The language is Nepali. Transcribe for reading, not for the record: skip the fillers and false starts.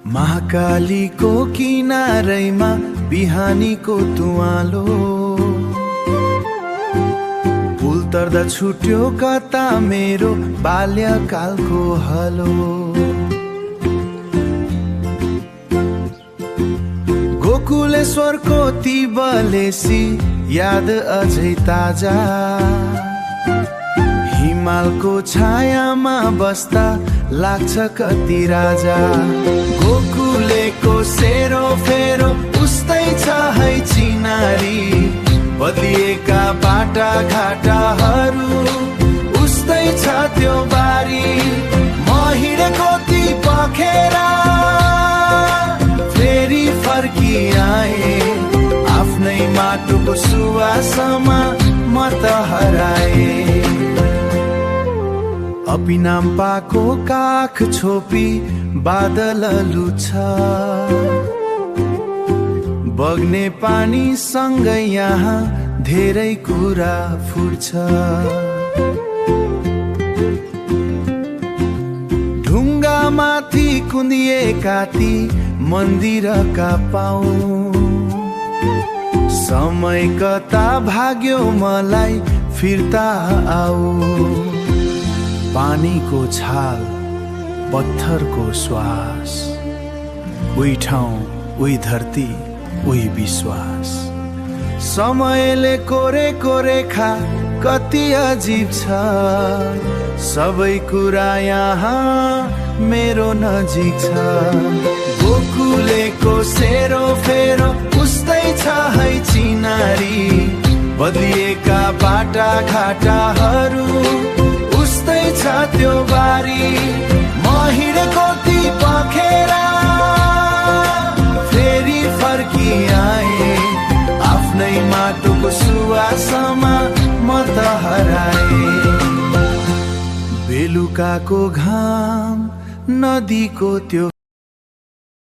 महाकालीको किनारैमा बिहानीको तुवालो, पुल तर्दा छुट्यो कता मेरो बाल्यकालको हलो। गोकुलेश्वरको ती बलेसी याद अझै ताजा, हिमालको छायामा बस्दा लाग्छ कति राजा। गोकुलेको सेरो फेरो उस्तै छ है चिनारी, बदलिएका बाटा घाटाहरू उस्तै छ त्यो बारी। म हिँडेको ती पखेरा फेरि फर्किआए, आफ्नै माटोको सुवासमा म त हराए। अपिनाम्पाको काख छोपी बादल लुछ, बग्ने पानीसँग यहाँ धेरै कुरा फुट्छ। ढुङ्गामाथि कुन्दिएका ती मन्दिरका पाउँ, समय कता भाग्यो मलाई फिर्ता आऊ। पानीको छाल, पत्थरको श्वास, उही ठाउँ उही धरती उही विश्वास। समयले कोरेको रेखा कति अजीब छ, सबै कुरा यहाँ मेरो नजिक छ। गोकुलेको सेरो फेरो उस्तै छ है चिनारी, बदलिएका बाटा घाटाहरू उस्तै छ त्यो बारी। म हिँडेको ती पखेरा फेरि फर्किआए, आफ्नै माटोको सुवासमा म त हराए। बेलुकाको घाम, नदीको त्यो